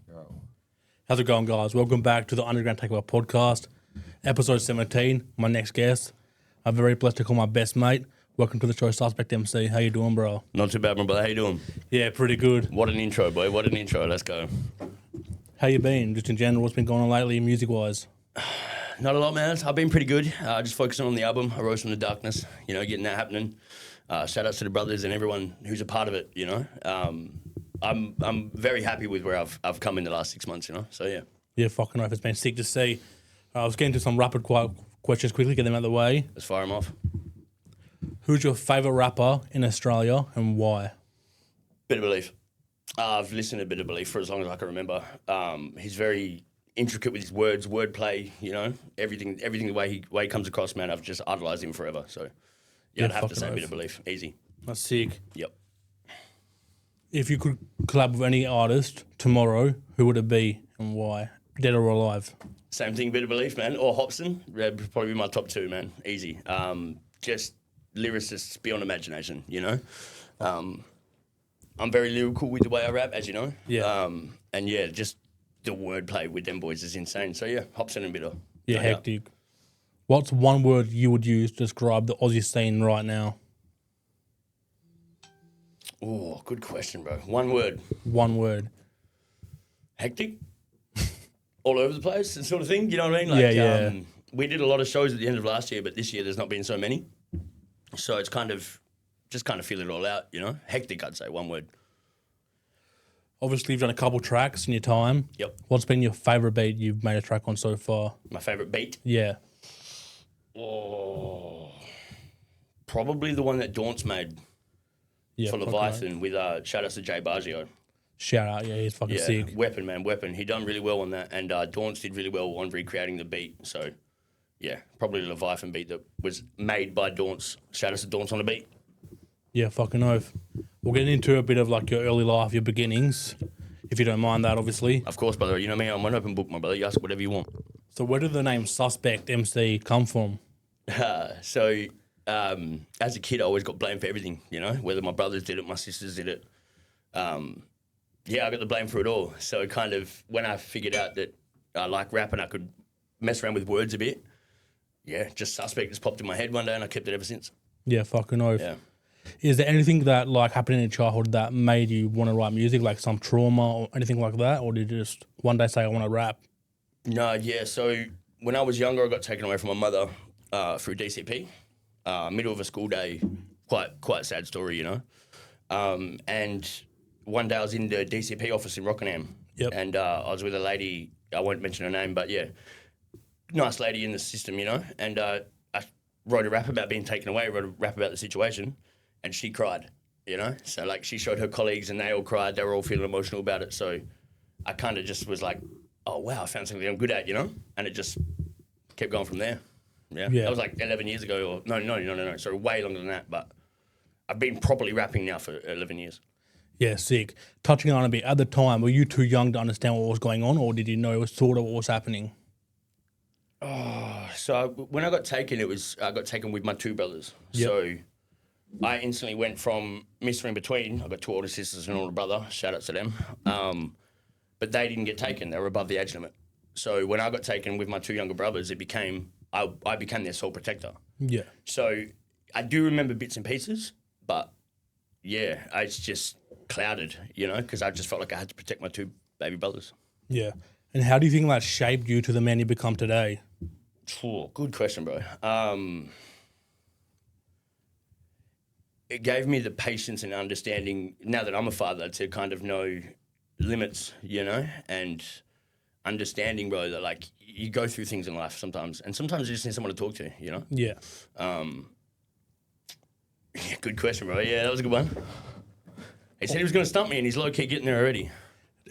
Go. How's it going, guys? Welcome back to the Underground Takeover podcast, episode 17. My next guest, I'm very blessed to call my best mate. Welcome to the show, Suspect MC. How you doing, bro? Not too bad, my brother. How you doing? Yeah, pretty good. What an intro, boy. What an intro. Let's go. How you been? Just in general, what's been going on lately, music-wise? Not a lot, man. I've been pretty good. Just focusing on the album, I Rose from the Darkness, getting that happening. Shout outs to the brothers and everyone who's a part of it, I'm very happy with where I've come in the last 6 months, So, yeah. Yeah, fucking oath. It's been sick to see. I was getting to some rapid questions quickly, get them out of the way. Let's fire them off. Who's your favourite rapper in Australia and why? Bit of Belief. I've listened to Bit of Belief for as long as I can remember. He's very intricate with his words, wordplay, everything the way he comes across, man. I've just idolized him forever. So, yeah, I'd have to say Bit of Belief. Easy. That's sick. Yep. If you could collab with any artist tomorrow, who would it be and why? Dead or alive? Same thing, Bit of Belief, man. Or Hobson. That'd probably be my top two, man. Easy. Just lyricists beyond imagination, I'm very lyrical with the way I rap, as you know. Yeah. And yeah, just the wordplay with them boys is insane. So yeah, Hobson and Bitter. Yeah, No hectic. What's one word you would use to describe the Aussie scene right now? Oh, good question, bro. One word. One word. Hectic. All over the place and sort of thing, you know what I mean? Yeah. We did a lot of shows at the end of last year, but this year there's not been so many. So it's kind of feel it all out, Hectic, I'd say, one word. Obviously, you've done a couple tracks in your time. Yep. What's been your favourite beat you've made a track on so far? My favourite beat? Yeah. Oh, probably the one that Daunt's made for Leviathan with shout outs to Jay Baggio. Shout out, yeah, he's fucking sick. Weapon, man, Weapon. He done really well on that, and Daunt's did really well on recreating the beat. So, yeah, probably the Leviathan beat that was made by Daunt's. Shout outs to Daunt's on the beat. Yeah, fucking oath. We'll get into a bit of like your early life, your beginnings, if you don't mind that, obviously. Of course, brother. You know me, I'm an open book, my brother. You ask whatever you want. So where did the name Suspect MC come from? So, as a kid, I always got blamed for everything, whether my brothers did it, my sisters did it. Yeah, I got the blame for it all. So kind of when I figured out that I like rap and I could mess around with words a bit, yeah, just Suspect just popped in my head one day and I kept it ever since. Yeah, fucking oath. Yeah. Is there anything that like happened in your childhood that made you want to write music, like some trauma or anything like that? Or did you just one day say, I want to rap? No, yeah. So when I was younger, I got taken away from my mother through DCP. Middle of a school day, quite sad story, and one day I was in the DCP office in Rockingham. Yep. And I was with a lady, I won't mention her name, but yeah, nice lady in the system, and I wrote a rap about being taken away, wrote a rap about the situation, and she cried, So like she showed her colleagues and they all cried, they were all feeling emotional about it, so I kind of just was like, oh wow, I found something I'm good at, and it just kept going from there. Yeah. That was like 11 years ago, or no, sorry, way longer than that, but I've been properly rapping now for 11 years. Yeah, sick. Touching on a bit, at the time, were you too young to understand what was going on, or did you know sort of what was happening? Oh, so when I got taken, I got taken with my two brothers. Yep. So I instantly went from Mr. In Between. I got two older sisters and an older brother. Shout out to them. But they didn't get taken. They were above the age limit. So when I got taken with my two younger brothers, I became their sole protector. Yeah. So I do remember bits and pieces, but yeah, it's just clouded, because I just felt like I had to protect my two baby brothers. Yeah. And how do you think that shaped you to the man you become today? Oh, good question, bro. It gave me the patience and understanding, now that I'm a father, to kind of know limits, and understanding, bro, that like you go through things in life sometimes, and sometimes you just need someone to talk to, Yeah. Yeah, good question, bro. Yeah, that was a good one. He said he was going to stump me, and he's low-key getting there already.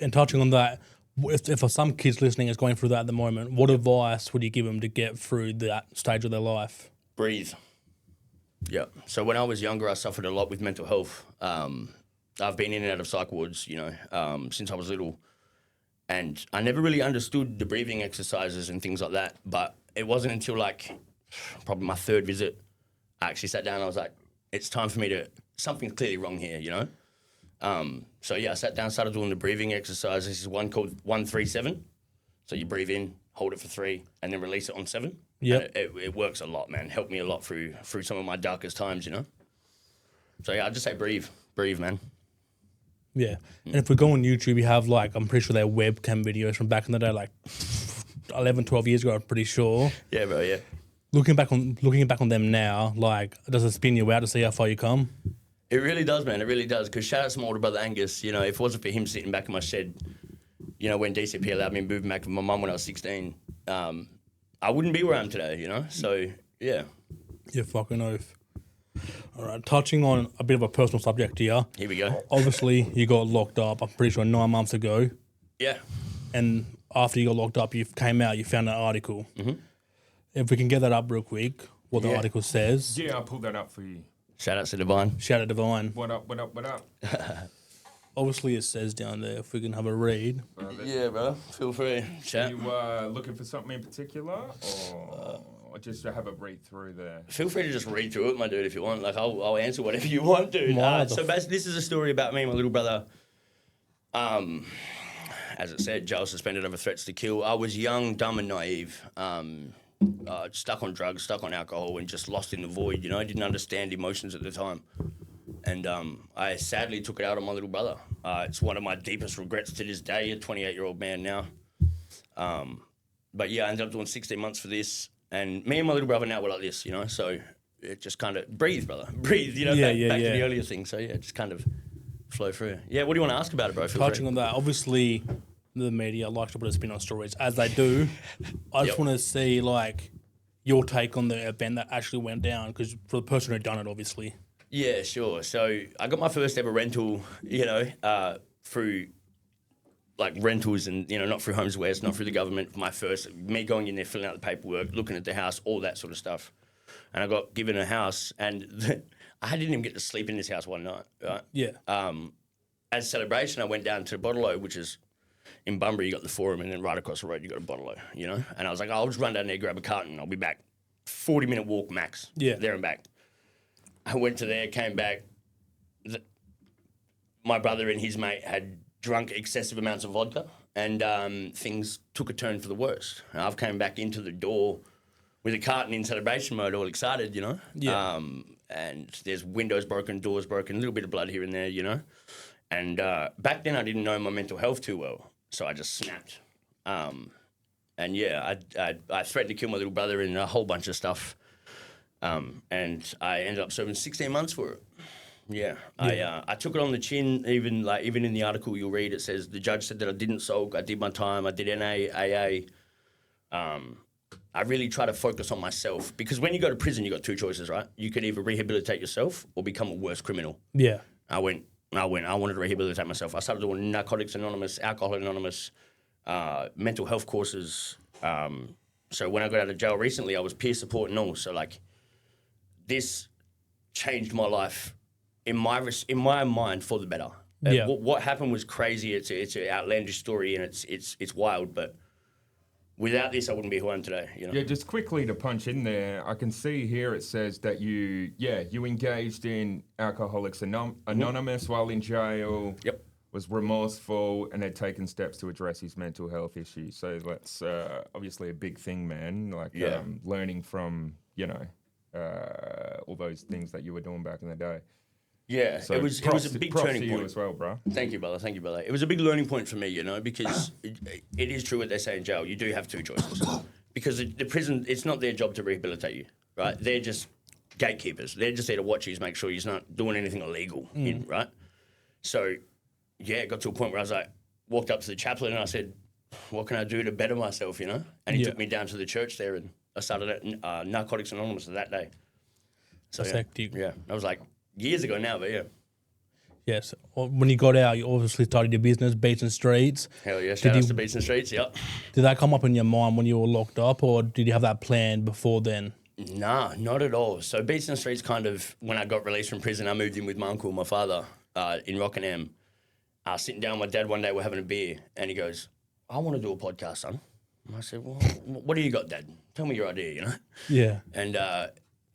And touching on that, if some kids listening is going through that at the moment, what advice would you give them to get through that stage of their life? Breathe. Yeah. So when I was younger, I suffered a lot with mental health. I've been in and out of psych wards, since I was little. And I never really understood the breathing exercises and things like that. But it wasn't until like probably my third visit, I actually sat down and I was like, it's time for me to, something's clearly wrong here, So yeah, I sat down, started doing the breathing exercise. This is one called 1-3-7. So you breathe in, hold it for 3, and then release it on 7. Yeah, it works a lot, man. Helped me a lot through some of my darkest times, you know. So yeah, I just say breathe, man. yeah. And if we go on YouTube, you have like, I'm pretty sure they're webcam videos from back in the day, like 11, 12 years ago. I'm pretty sure. Yeah, bro. Yeah. Looking back on them now, like, does it spin you out to see how far you come? It really does, man. It really does. Because shout out to my older brother Angus. You know, if it wasn't for him sitting back in my shed, you know, when DCP allowed me to move back with my mum when I was 16, I wouldn't be where I am today. You know, so yeah. Yeah, fucking oath. All right, touching on a bit of a personal subject here. Here we go. Obviously, you got locked up. I'm pretty sure 9 months ago. Yeah. And after you got locked up, you came out. You found an article. Mm-hmm. If we can get that up real quick, what the article says. Yeah, I'll pull that up for you. Shout out to Divine. Shout out Divine. What up, what up, what up? Obviously, it says down there. If we can have a read. Yeah, bro. Feel free. Chat. You looking for something in particular, or just to have a read through there? Feel free to just read through it, my dude, if you want. Like, I'll answer whatever you want, dude. So basically, this is a story about me and my little brother. As it said, jail suspended over threats to kill. I was young, dumb, and naive. Stuck on drugs, stuck on alcohol, and just lost in the void. You know, I didn't understand emotions at the time. And I sadly took it out on my little brother. It's one of my deepest regrets to this day, a 28-year-old man now. But yeah, I ended up doing 16 months for this. And me and my little brother now were like this, you know. So it just kind of, breathe, brother. Breathe, you know, back to the earlier thing. So yeah, just kind of flow through. Yeah, what do you want to ask about it, bro? Touching on that, obviously, the media likes to put a spin on stories, as they do. I just want to see, like, your take on the event that actually went down, because for the person who done it, obviously. Yeah, sure. So I got my first ever rental, you know, through like rentals and, you know, not through Homes West, not through the government. Me going in there, filling out the paperwork, looking at the house, all that sort of stuff. And I got given a house, and I didn't even get to sleep in this house one night, right? Yeah. As a celebration, I went down to Bottle, which is in Bunbury, you got the Forum, and then right across the road, you got a Bottle, you know? And I was like, I'll just run down there, grab a carton, I'll be back. 40-minute walk max. Yeah. There and back. I went to there, came back. My brother and his mate had drunk excessive amounts of vodka, and things took a turn for the worse. And I've came back into the door with a carton in celebration mode, all excited, you know? Yeah. And there's windows broken, doors broken, a little bit of blood here and there, you know? And back then I didn't know my mental health too well, so I just snapped. And yeah, I threatened to kill my little brother and a whole bunch of stuff. And I ended up serving 16 months for it. Yeah. I took it on the chin. Even in the article you'll read, it says the judge said that I didn't sulk. I did my time. I did NA, AA. I really try to focus on myself, because when you go to prison, you got 2 choices, right? You could either rehabilitate yourself or become a worse criminal. Yeah. I wanted to rehabilitate myself. I started doing Narcotics Anonymous, Alcohol Anonymous, mental health courses. So when I got out of jail recently, I was peer support and all. So like, this changed my life in my mind for the better. Yeah. What happened was crazy. It's an outlandish story, and it's wild. But without this, I wouldn't be who I am today. You know. Yeah, just quickly to punch in there, I can see here it says that you engaged in Alcoholics Anonymous while in jail. Yep. Was remorseful and had taken steps to address his mental health issues. So that's obviously a big thing, man. Like learning from, you know, all those things that you were doing back in the day. Yeah, So it was a big turning to point you as well, bro. Thank you, brother. Thank you, brother. It was a big learning point for me, you know, because it is true what they say in jail. You do have 2 choices, because the prison, it's not their job to rehabilitate you, right? They're just gatekeepers. They're just there to watch you, make sure you're not doing anything illegal, right? So, yeah, it got to a point where I was like, walked up to the chaplain and I said, what can I do to better myself, you know? And he took me down to the church there, and I started at Narcotics Anonymous that day. So, That's hectic. yeah, that was like years ago now, but yeah. Yes. Well, when you got out, you obviously started your business, Beats and Streets. Hell yeah, shout out to Beats and Streets, yep. Did that come up in your mind when you were locked up, or did you have that plan before then? Nah, not at all. So Beats and Streets kind of, when I got released from prison, I moved in with my uncle and my father in Rockingham. Sitting down with my dad one day, we're having a beer, and he goes, I want to do a podcast, son. And I said, well, what do you got, Dad? Tell me your idea, you know? Yeah. And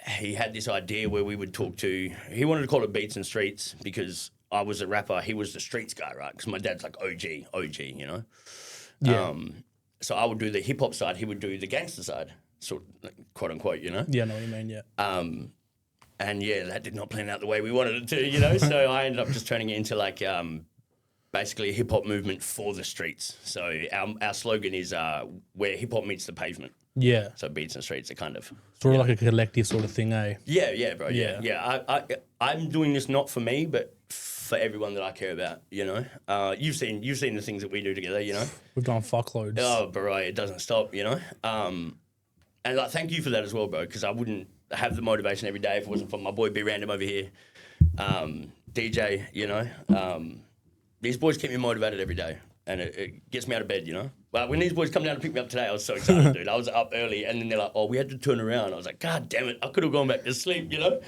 he had this idea where we would talk to, he wanted to call it Beats and Streets because I was a rapper, he was the streets guy, right? Because my dad's like OG, you know? Yeah. So I would do the hip hop side, he would do the gangster side, sort of, quote unquote, you know? Yeah, I know what you mean, yeah. And yeah, that did not plan out the way we wanted it to, you know? So I ended up just turning it into like basically a hip hop movement for the streets. So our slogan is where hip hop meets the pavement. Yeah. So beats and streets are kind of Sort of like a collective sort of thing, eh? Yeah, bro. Yeah. Yeah. I'm doing this not for me, but for everyone that I care about. You know, you've seen the things that we do together. You know, We've done fuckloads. oh, bro, it doesn't stop. You know, and like thank you for that as well, bro. Because I wouldn't have the motivation every day if it wasn't for my boy B Random over here, DJ. You know, these boys keep me motivated every day. And it gets me out of bed, you know? Well, when these boys come down to pick me up today, I was so excited, dude. I was up early, and then they're like, oh, we had to turn around. I was like, God damn it, I could have gone back to sleep, you know?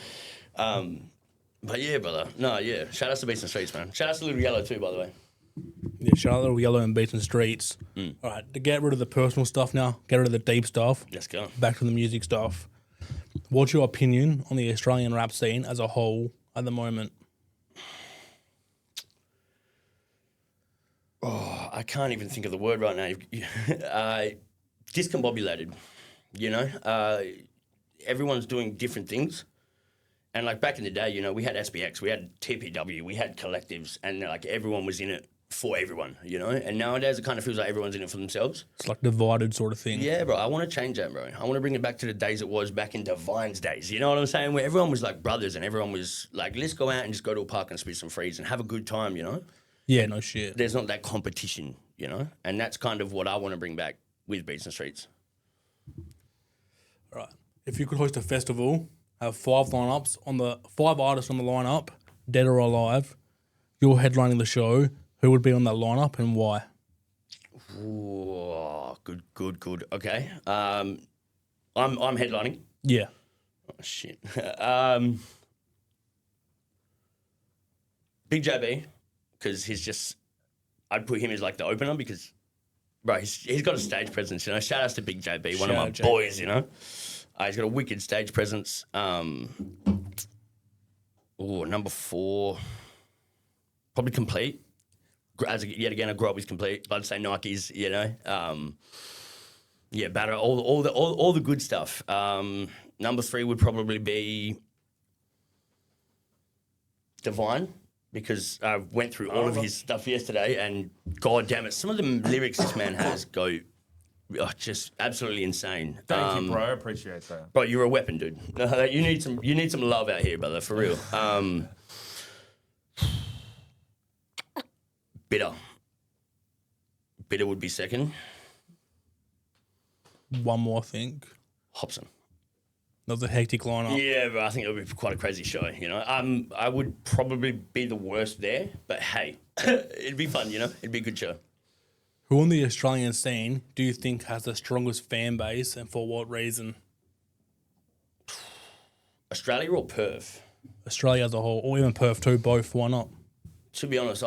But yeah, brother. No, yeah. Shout out to Beats and Streets, man. Shout out to Little Yellow, too, by the way. Yeah, shout out Little Yellow and Beats and Streets. All right, to get rid of the personal stuff now, get rid of the deep stuff. Let's go. Back to the music stuff. What's your opinion on the Australian rap scene as a whole at the moment? Oh, I can't even think of the word right now. Discombobulated, you know? Everyone's doing different things. And like back in the day, you know, we had SBX, we had TPW, we had collectives, and like everyone was in it for everyone, you know? And nowadays it kind of feels like everyone's in it for themselves. It's like divided sort of thing. Yeah, bro. I want to change that, bro. I want to bring it back to the days it was back in Divine's days. You know what I'm saying? Where everyone was like brothers and everyone was like, let's go out and just go to a park and spit some freeze and have a good time, you know? Yeah, no shit. There's not that competition, you know? And that's kind of what I want to bring back with Beats and Streets. All right. If you could host a festival, have 5 lineups on the 5 artists on the lineup, dead or alive, you're headlining the show, who would be on that lineup and why? Ooh, good. Okay. I'm headlining. Yeah. Oh shit. Big JB, because I'd put him as like the opener because, bro, he's got a stage presence, you know. Shout outs to Big JB, one of my boys, you know. He's got a wicked stage presence. Number 4, probably Complete. Yet again, I grew up with Complete. I'd say Nikes, you know. Yeah, Batter, all the good stuff. Number 3 would probably be Divine, because I went through all of his stuff yesterday, and god damn it, some of the lyrics this man has go just absolutely insane. Thank you, bro. I appreciate that. Bro, you're a weapon, dude. You need some love out here, brother, for real. Bitter would be second. One more, I think. Hobson. That was a hectic lineup. Yeah, but I think it would be quite a crazy show, you know. I would probably be the worst there, but hey, it'd be fun, you know. It'd be a good show. Who in the Australian scene do you think has the strongest fan base and for what reason? Australia or Perth? Australia as a whole, or even Perth too, both, why not? To be honest,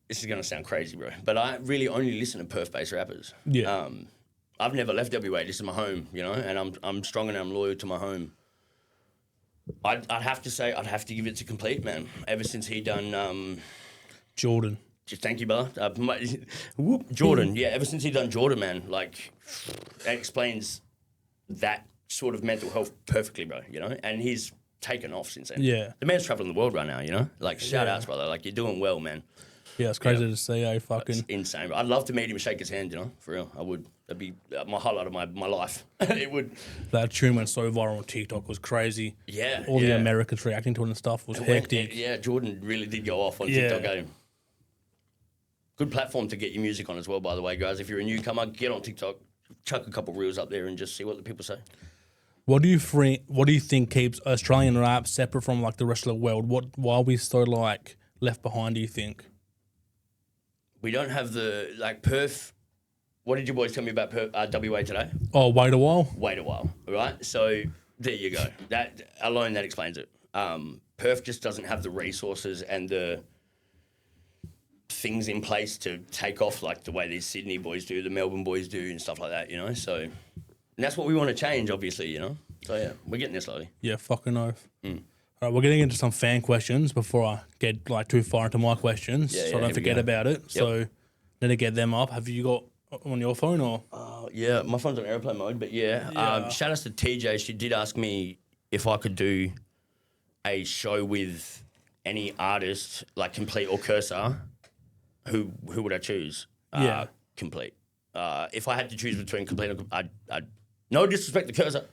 this is going to sound crazy, bro, but I really only listen to Perth-based rappers. Yeah. I've never left WA. This is my home, you know, and I'm strong and I'm loyal to my home. I'd have to say, I'd have to give it to Complete, man. Ever since he done... Jordan. Thank you, brother. Jordan, yeah. Ever since he done Jordan, man, like, that explains that sort of mental health perfectly, bro, you know? And he's taken off since then. Yeah. The man's traveling the world right now, you know? Like, shout outs, brother. Like, you're doing well, man. Yeah, it's crazy to see, fucking... It's insane. I'd love to meet him and shake his hand, you know? For real, I would. That'd be my highlight of my life. It would. That tune went so viral on TikTok, was crazy. Yeah. All the Americans reacting to it and stuff was hectic. Yeah, Jordan really did go off on TikTok game. Good platform to get your music on as well, by the way, guys. If you're a newcomer, get on TikTok, chuck a couple reels up there and just see what the people say. What do you think keeps Australian rap separate from like the rest of the world? Why are we so like left behind, do you think? We don't have the, like, Perth. What did your boys tell me about WA today? Oh, wait a while? Wait a while, right? So there you go. That alone, that explains it. Perth just doesn't have the resources and the things in place to take off like the way these Sydney boys do, the Melbourne boys do, and stuff like that, you know? So, and that's what we want to change, obviously, you know? So, yeah, we're getting there slowly. Yeah, fucking oath. All All right, we're getting into some fan questions before I get like too far into my questions, so I don't here we forget go. about it. So need to get them up. Have you got on your phone or? Yeah, my phone's on airplane mode, but yeah. Shout out to TJ. She did ask me if I could do a show with any artist, like Complete or Cursor. Who would I choose? Complete. If I had to choose between Complete and I'd no disrespect to Cursor,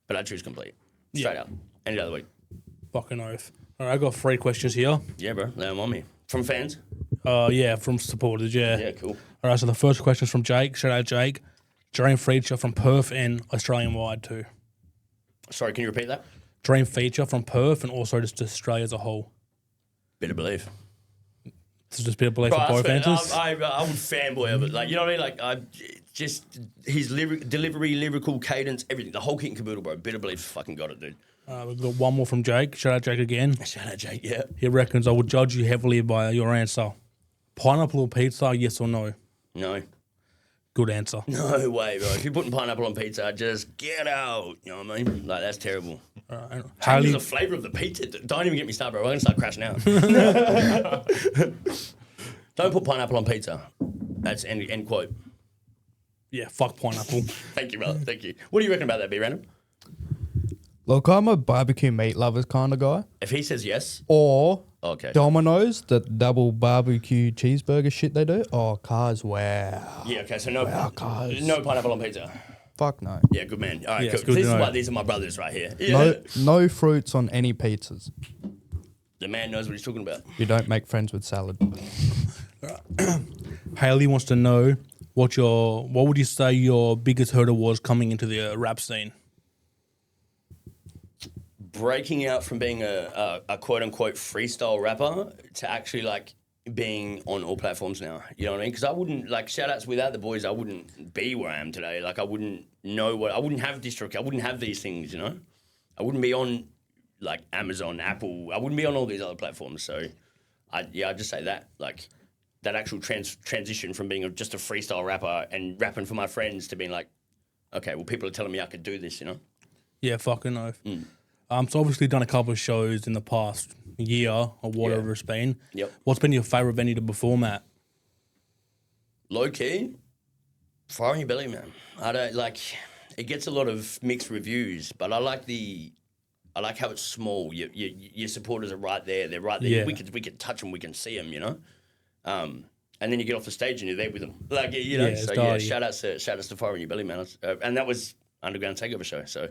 but I'd choose Complete. Straight up. Any other week. Fucking oath. All right, I got 3 questions here. Yeah, bro. Lay them on me. From fans? Yeah, from supporters, yeah. Yeah, cool. All right, so the first question is from Jake. Shout out, Jake. Dream feature from Perth and Australian-wide too. Sorry, can you repeat that? Dream feature from Perth and also just Australia as a whole. Bit of belief. This is just a bit of belief for both answers. I would fanboy of it. Like, you know what I mean? Like, just his delivery, lyrical cadence, everything. The whole kit and caboodle, bro. Bit of belief. Fucking got it, dude. We've got one more from Jake. Shout out, Jake, again. Shout out, Jake, yeah. He reckons I would judge you heavily by your answer. Pineapple on pizza, yes or no? No. Good answer. No way, bro. If you're putting pineapple on pizza, just get out. You know what I mean? Like, that's terrible. Changes the flavour of the pizza. Don't even get me started, bro. We're going to start crashing out. Don't put pineapple on pizza. That's end quote. Yeah, fuck pineapple. Thank you, brother. Thank you. What do you reckon about that, B Random? Look, I'm a barbecue meat lovers kind of guy. If he says yes, Or okay. Domino's, the double barbecue cheeseburger shit they do. Oh, cars, wow. Yeah, okay, so no, cars. no pineapple on pizza. Fuck no. Yeah, good man. All right, Yeah, cool. it's good This to is know. why these are my brothers right here. Yeah. No fruits on any pizzas. The man knows what he's talking about. You don't make friends with salad. Haley wants to know what would you say your biggest hurdle was coming into the rap scene? Breaking out from being a quote unquote freestyle rapper to actually like being on all platforms now. You know what I mean? Because I wouldn't like shout outs without the boys. I wouldn't be where I am today. Like I wouldn't know I wouldn't have District. I wouldn't have these things. You know, I wouldn't be on like Amazon, Apple. I wouldn't be on all these other platforms. So I'd just say that like that actual transition from being just a freestyle rapper and rapping for my friends to being like, okay, well people are telling me I could do this. You know? Yeah, fucking oath. So obviously done a couple of shows in the past year or whatever it's been. Yep. What's been your favourite venue to perform at? Low key, Fire in Your Belly, man. I don't like. It gets a lot of mixed reviews, but I like how it's small. Your supporters are right there. They're right there. Yeah. We can touch them. We can see them. You know. And then you get off the stage and you're there with them. Like you know. Yeah, So yeah, shout outs to Fire in Your Belly, man. And that was Underground Takeover show. So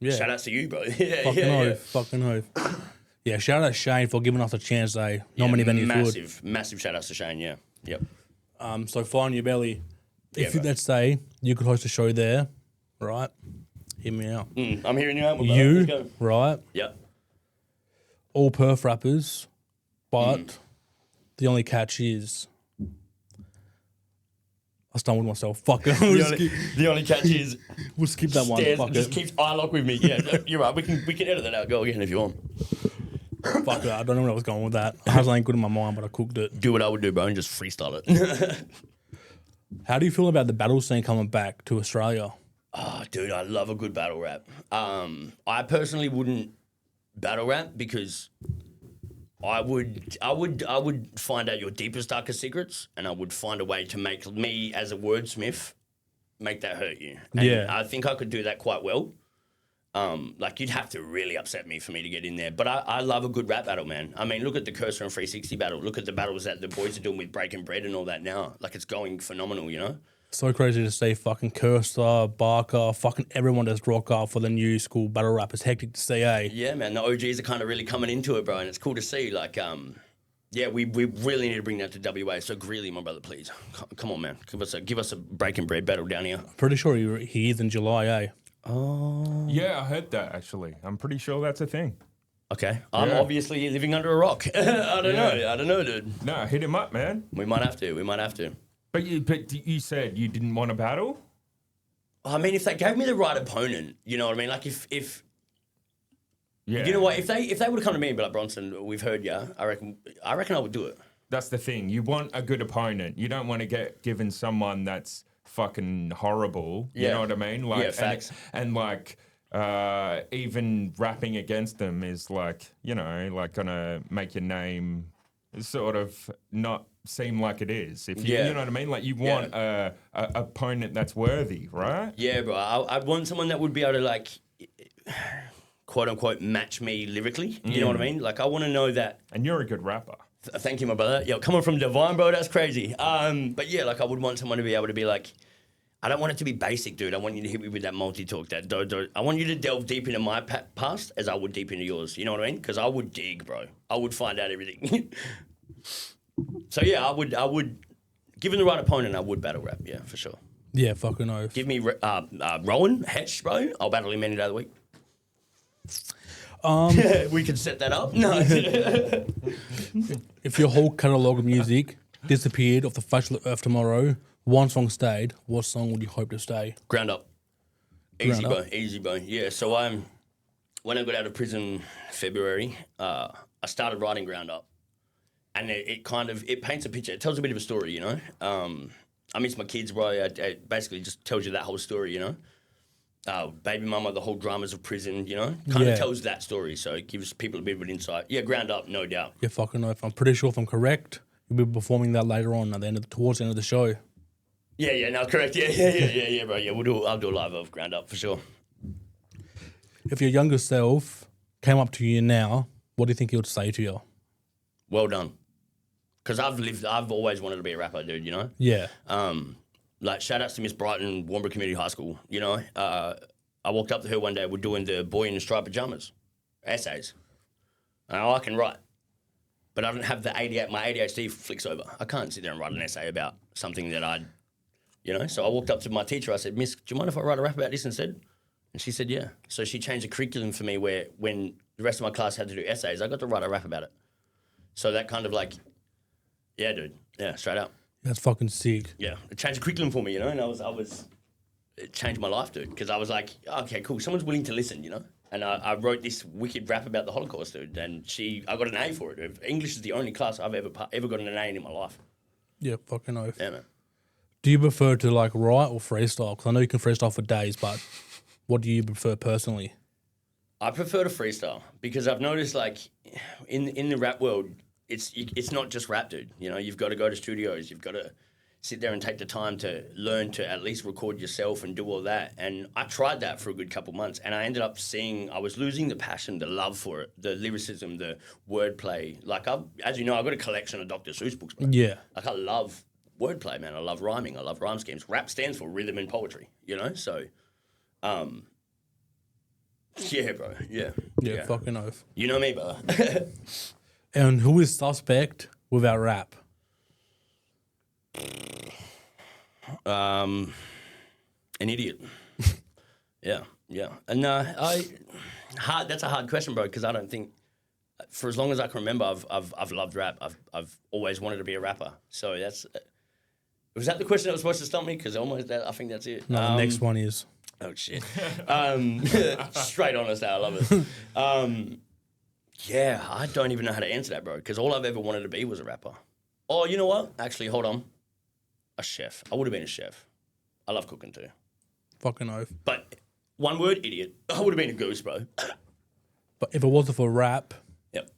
Yeah. shout outs to you, bro. Yeah, Fucking yeah, oath. Fucking oath. Yeah, shout out to Shane for giving us a chance, eh? Not many venues would. Massive shout outs to Shane. Yeah. Yep. So Fire in Your Belly, Yeah, if you, bro. let's say you could host a show there, right? Hear me out. I'm hearing you out. my brother. Let's You, go. right? Yep. All Perth rappers, but the only catch is I stumbled myself. Fuck it. The only catch is We'll skip that one. Stairs Fuck just it. keeps eye lock with me. Yeah, you're right. We can edit that out. Go again if you want. Fuck it. I don't know where I was going with that. I was ain't good in my mind, but I cooked it. Do what I would do, bro, and just freestyle it. How do you feel about the battle scene coming back to Australia? Oh, dude, I love a good battle rap. I personally wouldn't battle rap because I would find out your deepest, darkest secrets, and I would find a way to make me as a wordsmith make that hurt you. And Yeah. I think I could do that quite well. Like you'd have to really upset me for me to get in there. But I love a good rap battle, man. I mean, look at the Cursor and 360 battle. Look at the battles that the boys are doing with Breaking Bread and all that now. Like it's going phenomenal, you know? So crazy to see fucking Cursor, Barker, fucking everyone just rock up for the new school battle rap. It's hectic to see, eh? Yeah, man. The OGs are kind of really coming into it, bro, and it's cool to see. Like, yeah, we really need to bring that to WA. So Greeley, my brother, please, come on, man. Give us a Breaking Bread battle down here. Pretty sure he is in July, eh? Yeah, I heard that actually. I'm pretty sure that's a thing. Okay, I'm Yeah. obviously living under a rock. I don't know, dude. No, hit him up, man. We might have to. But you said you didn't want to battle? I mean, if they gave me the right opponent, you know what I mean? Like if Yeah. you know what, if they would have come to me and be like, Bronson, we've heard ya. I reckon I would do it. That's the thing. You want a good opponent. You don't want to get given someone that's fucking horrible. You Yeah. know what I mean? Like, Yeah, facts. And like, even rapping against them is like, you know, like gonna make your name sort of not seem like it is. If you, you know what I mean? Like you want a opponent that's worthy, right? Yeah, bro. I'd want someone that would be able to like, quote unquote, match me lyrically. You know what I mean? Like I want to know that. And you're a good rapper. Thank you, my brother. Yo, coming from Divine, bro, that's crazy. But yeah, like I would want someone to be able to be like, I don't want it to be basic, dude. I want you to hit me with that multi-talk, that do. I want you to delve deep into my past as I would deep into yours. You know what I mean? Because I would dig, bro. I would find out everything. So yeah, I would, given the right opponent, I would battle rap. Yeah, for sure. Yeah, fucking oath. Give me Rowan Hetch, bro. I'll battle him any day of the week. We can set that up. No. If your whole catalogue of music disappeared off the face of the earth tomorrow, one song stayed, what song would you hope to stay? Ground Up. Easy, Ground bro. Up. Easy, bro. Yeah, so when I got out of prison February, I started writing Ground Up. And it paints a picture. It tells a bit of a story, you know? I miss my kids, bro. It basically just tells you that whole story, you know? Baby mama, the whole dramas of prison, you know? Kind of tells that story, so it gives people a bit of an insight. Yeah, Ground Up, no doubt. Yeah, fucking oath. I'm pretty sure if I'm correct, you'll be performing that later on towards the end of the show. Yeah, no, correct. Yeah, bro. Yeah, I'll do a live of Ground Up for sure. If your younger self came up to you now, what do you think he would say to you? Well done. Because I've always wanted to be a rapper, dude, you know? Yeah. Like, shout outs to Miss Brighton, Warnbro Community High School, you know? I walked up to her one day, we're doing the boy in the striped pajamas, essays. And I can write. But I don't have my ADHD flicks over. I can't sit there and write an essay about something that you know? So I walked up to my teacher, I said, Miss, do you mind if I write a rap about this instead? And she said, yeah. So she changed the curriculum for me where when the rest of my class had to do essays, I got to write a rap about it. So that kind of like, yeah, dude. Yeah, straight up. That's fucking sick. Yeah. It changed the curriculum for me, you know? And it changed my life, dude. Because I was like, okay, cool. Someone's willing to listen, you know? And I wrote this wicked rap about the Holocaust, dude. And I got an A for it. English is the only class I've ever gotten an A in my life. Yeah, fucking oath. Yeah, man. Do you prefer to like write or freestyle? Because I know you can freestyle for days, but what do you prefer personally? I prefer to freestyle because I've noticed like in the rap world, it's not just rap, dude. You know, you've got to go to studios. You've got to sit there and take the time to learn to at least record yourself and do all that. And I tried that for a good couple months, and I ended up I was losing the passion, the love for it, the lyricism, the wordplay. Like, as you know, I've got a collection of Dr. Seuss books, bro. Yeah. Like, I love wordplay, man. I love rhyming. I love rhyme schemes. Rap stands for rhythm and poetry, you know? So, yeah, bro. Yeah. Yeah, fucking oath. You know me, bro. And who is Suspect without rap? An idiot. Yeah. And that's a hard question, bro, because I don't think, for as long as I can remember, I've loved rap. I've always wanted to be a rapper. So was that the question that was supposed to stump me? Because I think that's it. No, the next one is. Oh shit. Straight honest, I love it. Yeah, I don't even know how to answer that, bro, because all I've ever wanted to be was a rapper. Oh, you know what? Actually, hold on. A chef. I would have been a chef. I love cooking too. Fucking oath. But one word, idiot. I would have been a goose, bro. But if it wasn't for rap, Yep.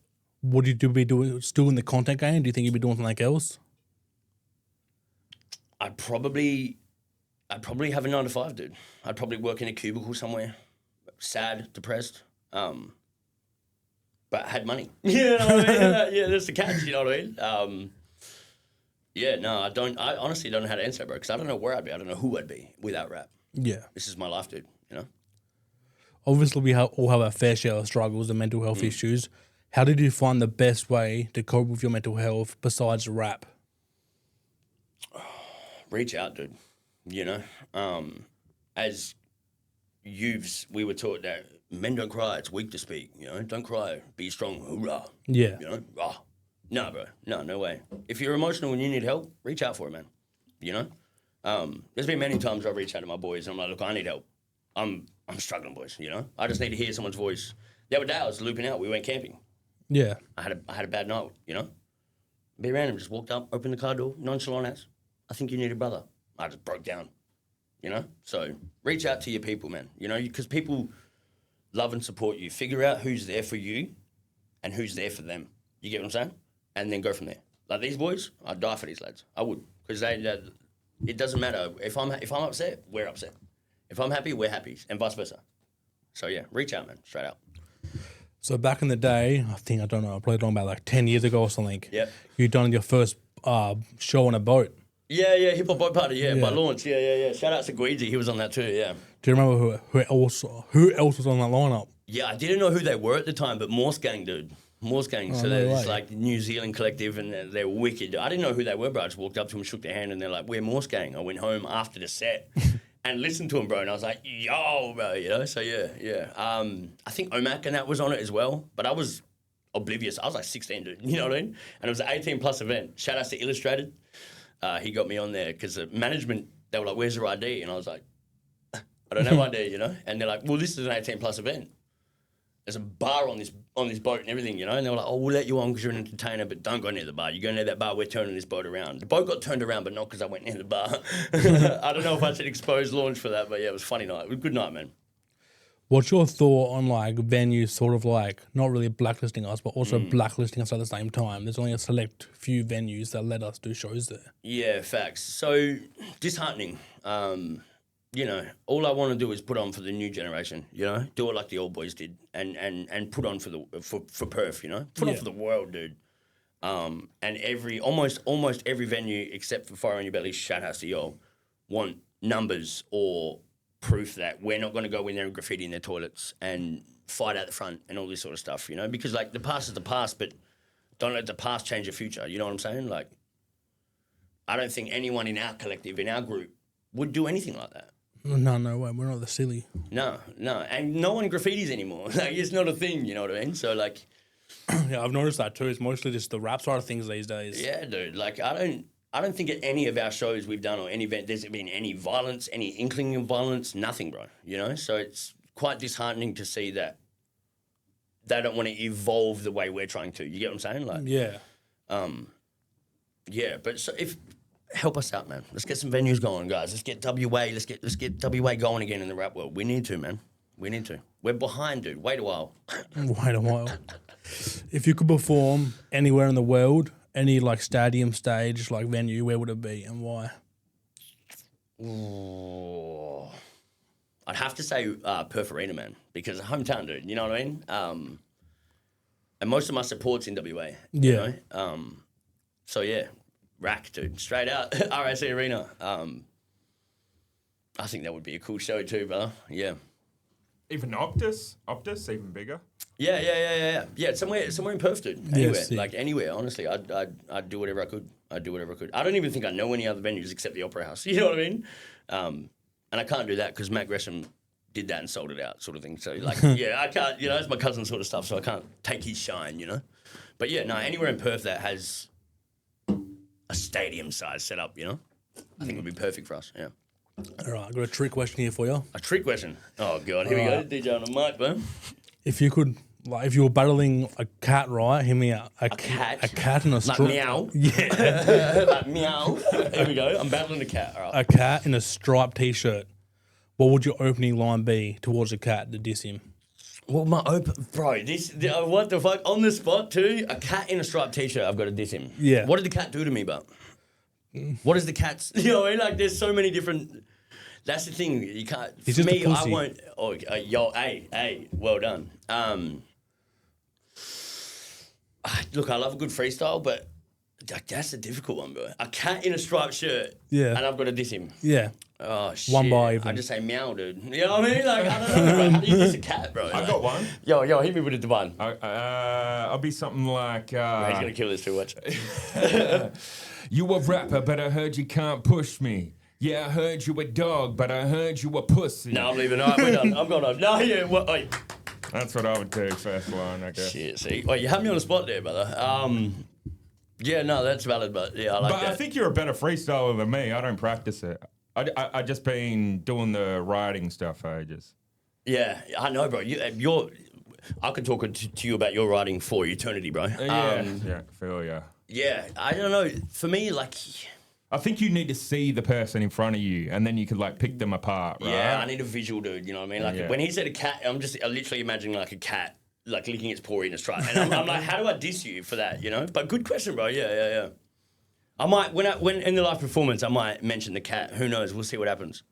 would you be doing still in the content game? Do you think you'd be doing something else? I'd probably have a 9 to 5, dude. I'd probably work in a cubicle somewhere, sad, depressed, but had money. You know what I mean? Yeah, that's the catch. You know what I mean? Yeah, no, I don't. I honestly don't know how to answer that, bro, because I don't know where I'd be. I don't know who I'd be without rap. Yeah. This is my life, dude. You know. Obviously, we all have our fair share of struggles and mental health issues. How did you find the best way to cope with your mental health besides rap? Reach out, dude. You know, as youths, we were taught that men don't cry. It's weak to speak. You know, don't cry. Be strong. Hoorah. Yeah. You know, rah. No, bro. No way. If you're emotional and you need help, reach out for it, man. You know? There's been many times I've reached out to my boys and I'm like, look, I need help. I'm struggling, boys, you know? I just need to hear someone's voice. The other day I was looping out. We went camping. Yeah. I had a bad night, you know? Be random. Just walked up, opened the car door, nonchalant as, I think you need a brother. I just broke down, you know? So reach out to your people, man. You know, because people love and support you. Figure out who's there for you and who's there for them. You get what I'm saying? And then go from there. Like these boys, I'd die for these lads. I would. Because it doesn't matter. If I'm upset, we're upset. If I'm happy, we're happy. And vice versa. So, yeah, reach out, man. Straight out. So back in the day, I don't know, probably talking about like 10 years ago or something. Yep. You done your first show on a boat. Yeah, Hip Hop Boat Party, by Launch. Yeah. Shout out to Guizi, he was on that too, yeah. Do you remember who else was on that lineup? Yeah, I didn't know who they were at the time, but Morse Gang, dude. Morse Gang. So they're no this way. like New Zealand collective and they're wicked. I didn't know who they were, bro. I just walked up to them, shook their hand, and they're like, we're Morse Gang. I went home after the set and listened to them, bro. And I was like, yo, bro, you know? So yeah. I think Omak and that was on it as well, but I was oblivious. I was like 16, dude. You know what I mean? And it was an 18 plus event. Shout out to Illustrated. He got me on there because the management, they were like, where's your ID? And I was like, I don't have ID, you know? And they're like, well, this is an 18 plus event. There's a bar on this boat and everything, you know? And they were like, oh, we'll let you on because you're an entertainer, but don't go near the bar. You go near that bar, we're turning this boat around. The boat got turned around, but not because I went near the bar. I don't know if I should expose Launch for that, but yeah, it was a funny night. It was a good night, man. What's your thought on like venues sort of like not really blacklisting us, but also blacklisting us at the same time? There's only a select few venues that let us do shows there. Yeah, facts. So disheartening. You know, all I want to do is put on for the new generation. You know, do it like the old boys did, and put on for Perth. You know, put on for the world, dude. And almost every venue except for Fire on Your Belly, shout outs to y'all, want numbers or proof that we're not going to go in there and graffiti in their toilets and fight out the front and all this sort of stuff, you know? Because, like, the past is the past, but don't let the past change your future. You know what I'm saying? Like, I don't think anyone in our collective, in our group, would do anything like that. No way. We're not the silly. No. And no one graffitis anymore. Like, it's not a thing, you know what I mean? So, like... Yeah, I've noticed that too. It's mostly just the rap side of things these days. Yeah, dude. Like, I don't think at any of our shows we've done or any event there's been any violence, any inkling of violence, nothing, bro. You know? So it's quite disheartening to see that they don't want to evolve the way we're trying to. You get what I'm saying? Like, Yeah. Yeah, but so help us out, man. Let's get some venues going, guys. Let's get WA. Let's get WA going again in the rap world. We need to, man. We need to. We're behind, dude. Wait a while. Wait a while. If you could perform anywhere in the world, any like stadium stage, like venue, where would it be and why? Ooh. I'd have to say Perth Arena, man, because hometown, dude. You know what I mean? And most of my support's in WA. Yeah. You know? So yeah, rack, dude, straight out RAC Arena. I think that would be a cool show too, brother. Yeah. Even Optus, even bigger. Yeah. Somewhere in Perth, dude. Anywhere, Yes, yeah. like anywhere. Honestly, I'd do whatever I could. I don't even think I know any other venues except the Opera House. You know what I mean? And I can't do that because Matt Gresham did that and sold it out, sort of thing. So like, yeah, I can't. You know, it's my cousin sort of stuff, so I can't take his shine. You know, but yeah, no, anywhere in Perth that has a stadium size setup, you know, I think would be perfect for us. Yeah. All right, I've got a trick question here for you. A trick question. Oh god, here we go. DJ on the mic, bro. If you could, like, if you were battling a cat, right? Hear me out. A cat? A cat in a Like striped. meow. Yeah. Like meow. Here we go. I'm battling a cat. All right. A cat in a striped t-shirt. What would your opening line be towards a cat to diss him? Well, my bro, what the fuck? On the spot too? A cat in a striped t-shirt, I've got to diss him. Yeah. What did the cat do to me, but? What is the cat's, you know what I mean? Like, there's so many different, that's the thing, you can't, He's for just a me, I pussy. won't, yo, hey, well done. Look, I love a good freestyle, but that's a difficult one, bro. A cat in a striped shirt, Yeah. and I've got to diss him. Yeah. Oh, shit. One bar even. I just say meow, dude. You know what I mean? Like, I don't know, bro. How do you diss a cat, bro? I got one. Yo, hit me with the one. I'll be something like. He's going to kill this too much. You a rapper, but I heard you can't push me. Yeah, I heard you a dog, but I heard you a pussy. No, I'm leaving. All right, we're done. I'm going home. No, yeah, what? Oi. That's what I would do first line, I guess. Shit, see. Wait, you had me on the spot there, brother. Yeah, no, that's valid, but yeah, I like But that. I think you're a better freestyler than me. I don't practice it. I just been doing the writing stuff for ages. Yeah, I know, bro. I could talk to you about your writing for eternity, bro. Yeah, feel ya. Yeah, I don't know. For me, like, I think you need to see the person in front of you, and then you could like pick them apart, right? Yeah, I need a visual dude. You know what I mean? Like when he said a cat, I'm literally imagining like a cat like licking its paw in its trap, and I'm like, how do I diss you for that? You know? But good question, bro. Yeah. I might when in the live performance, I might mention the cat. Who knows? We'll see what happens.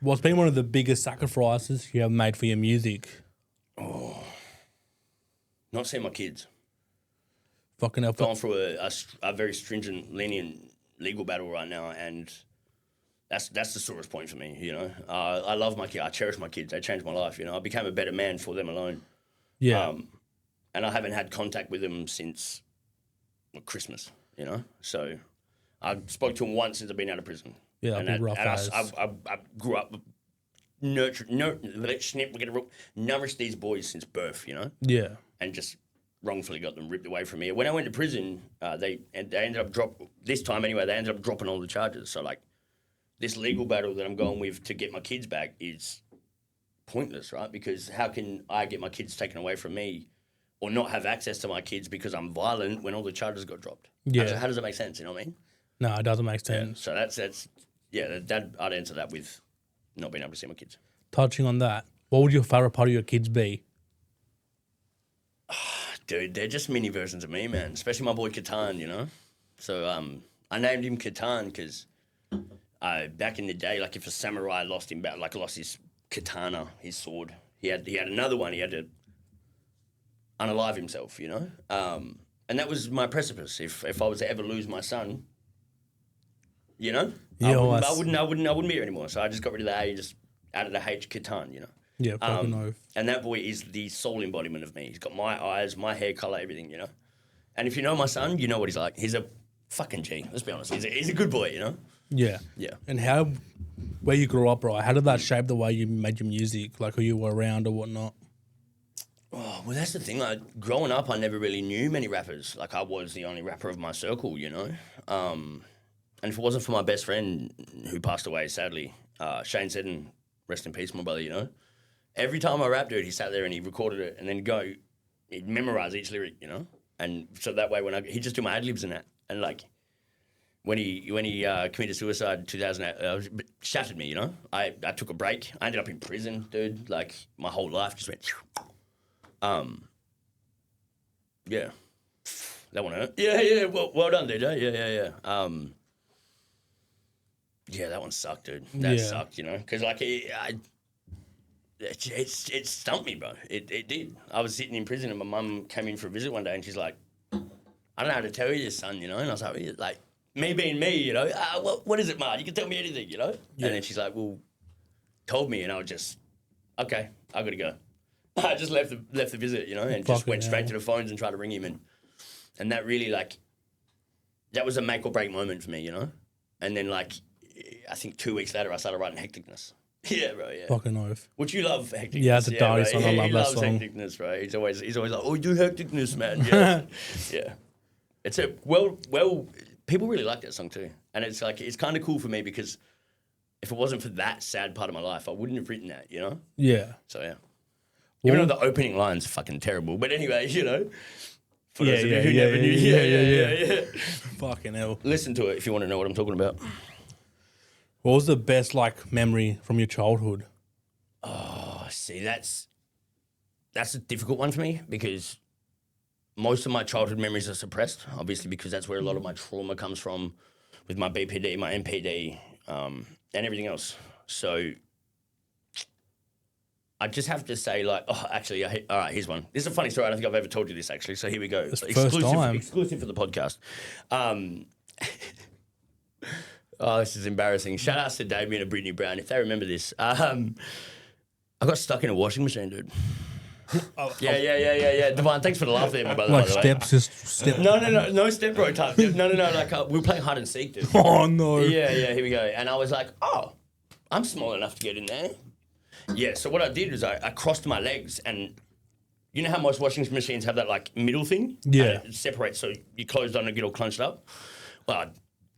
What's been one of the biggest sacrifices you have made for your music? Not seeing my kids. Fucking hell. Going through a very stringent, lenient legal battle right now, and that's the sorest point for me. You know, I love my kids. I cherish my kids. They changed my life. You know, I became a better man for them alone. Yeah. And I haven't had contact with them since Christmas. You know, so I spoke to them once since I've been out of prison. Yeah, that'd be rough. I grew up nourished these boys since birth. You know. Yeah. And just wrongfully got them ripped away from me. When I went to prison, they ended up this time anyway. They ended up dropping all the charges. So like, this legal battle that I'm going with to get my kids back is pointless, right? Because how can I get my kids taken away from me, or not have access to my kids because I'm violent when all the charges got dropped? Yeah. How does that make sense? You know what I mean? No, it doesn't make sense. So I'd answer that with not being able to see my kids. Touching on that, what would your favourite part of your kids be? Dude, they're just mini versions of me, man. Especially my boy Catan, you know. So I named him Catan because back in the day, like if a samurai lost his katana, his sword, he had another one. He had to unalive himself, you know. And that was my precipice. If I was to ever lose my son, you know, I wouldn't be here anymore. So I just got rid of the A, just added a H, Catan, you know. Yeah, fucking oath. And that boy is the sole embodiment of me. He's got my eyes, my hair color, everything, you know. And if you know my son, you know what he's like. He's a fucking G. Let's be honest. He's a good boy, you know. Yeah. Yeah. And where you grew up, right? How did that shape the way you made your music, like who you were around or whatnot? Oh, well, that's the thing. Growing up, I never really knew many rappers. Like I was the only rapper of my circle, you know. And if it wasn't for my best friend who passed away, sadly, Shane Seddon, rest in peace, my brother, you know. Every time I rap, dude, he sat there and he recorded it and then he'd memorize each lyric, you know? And so that way he'd just do my ad-libs and that. And like, when he committed suicide in 2008, it shattered me, you know? I took a break. I ended up in prison, dude. Like, my whole life just went, yeah. That one hurt. Yeah. Well done, DJ. Yeah. Yeah, that one sucked, dude. That sucked, you know? Because like, it stumped me, bro. It did. I was sitting in prison and my mum came in for a visit one day and she's like, I don't know how to tell you this, son, you know? And I was like me being me, you know? What is it, Ma? You can tell me anything, you know? Yeah. And then she's like, well, told me, and I was just, okay, I got to go. I just left the visit, you know, and just went straight to the phones and tried to ring him. And that really, like, that was a make or break moment for me, you know? And then, like, I think 2 weeks later, I started writing Hecticness. Yeah, bro. Yeah. Fucking oath. Which you love, Hecticness. Yeah, it's a dirty song. I love that song. He loves Hecticness, right? He's always like, oh, you do Hecticness, man. Yeah. Yeah. It's people really like that song too. And it's like, it's kind of cool for me because if it wasn't for that sad part of my life, I wouldn't have written that, you know? Yeah. So, yeah. Even though the opening line's fucking terrible. But anyway, you know. For those of you who never knew. Yeah. Fucking hell. Listen to it if you want to know what I'm talking about. What was the best, like, memory from your childhood? Oh, see, that's a difficult one for me because most of my childhood memories are suppressed, obviously, because that's where a lot of my trauma comes from with my BPD, my MPD, and everything else. So I just have to say, like, all right, here's one. This is a funny story. I don't think I've ever told you this, actually. So here we go. It's exclusive for the podcast. Oh, this is embarrassing. Shout outs to Damien and Brittany Brown, if they remember this. I got stuck in a washing machine, dude. Yeah. Devon, thanks for the laugh there, my brother. Like steps, just step. No step bro type. No. Like we were playing hide and seek, dude. Oh no. Yeah. Here we go. And I was like, oh, I'm small enough to get in there. Yeah. So what I did was I crossed my legs, and you know how most washing machines have that like middle thing? Yeah. And it separates, so you close on and get all crunched up. Well, I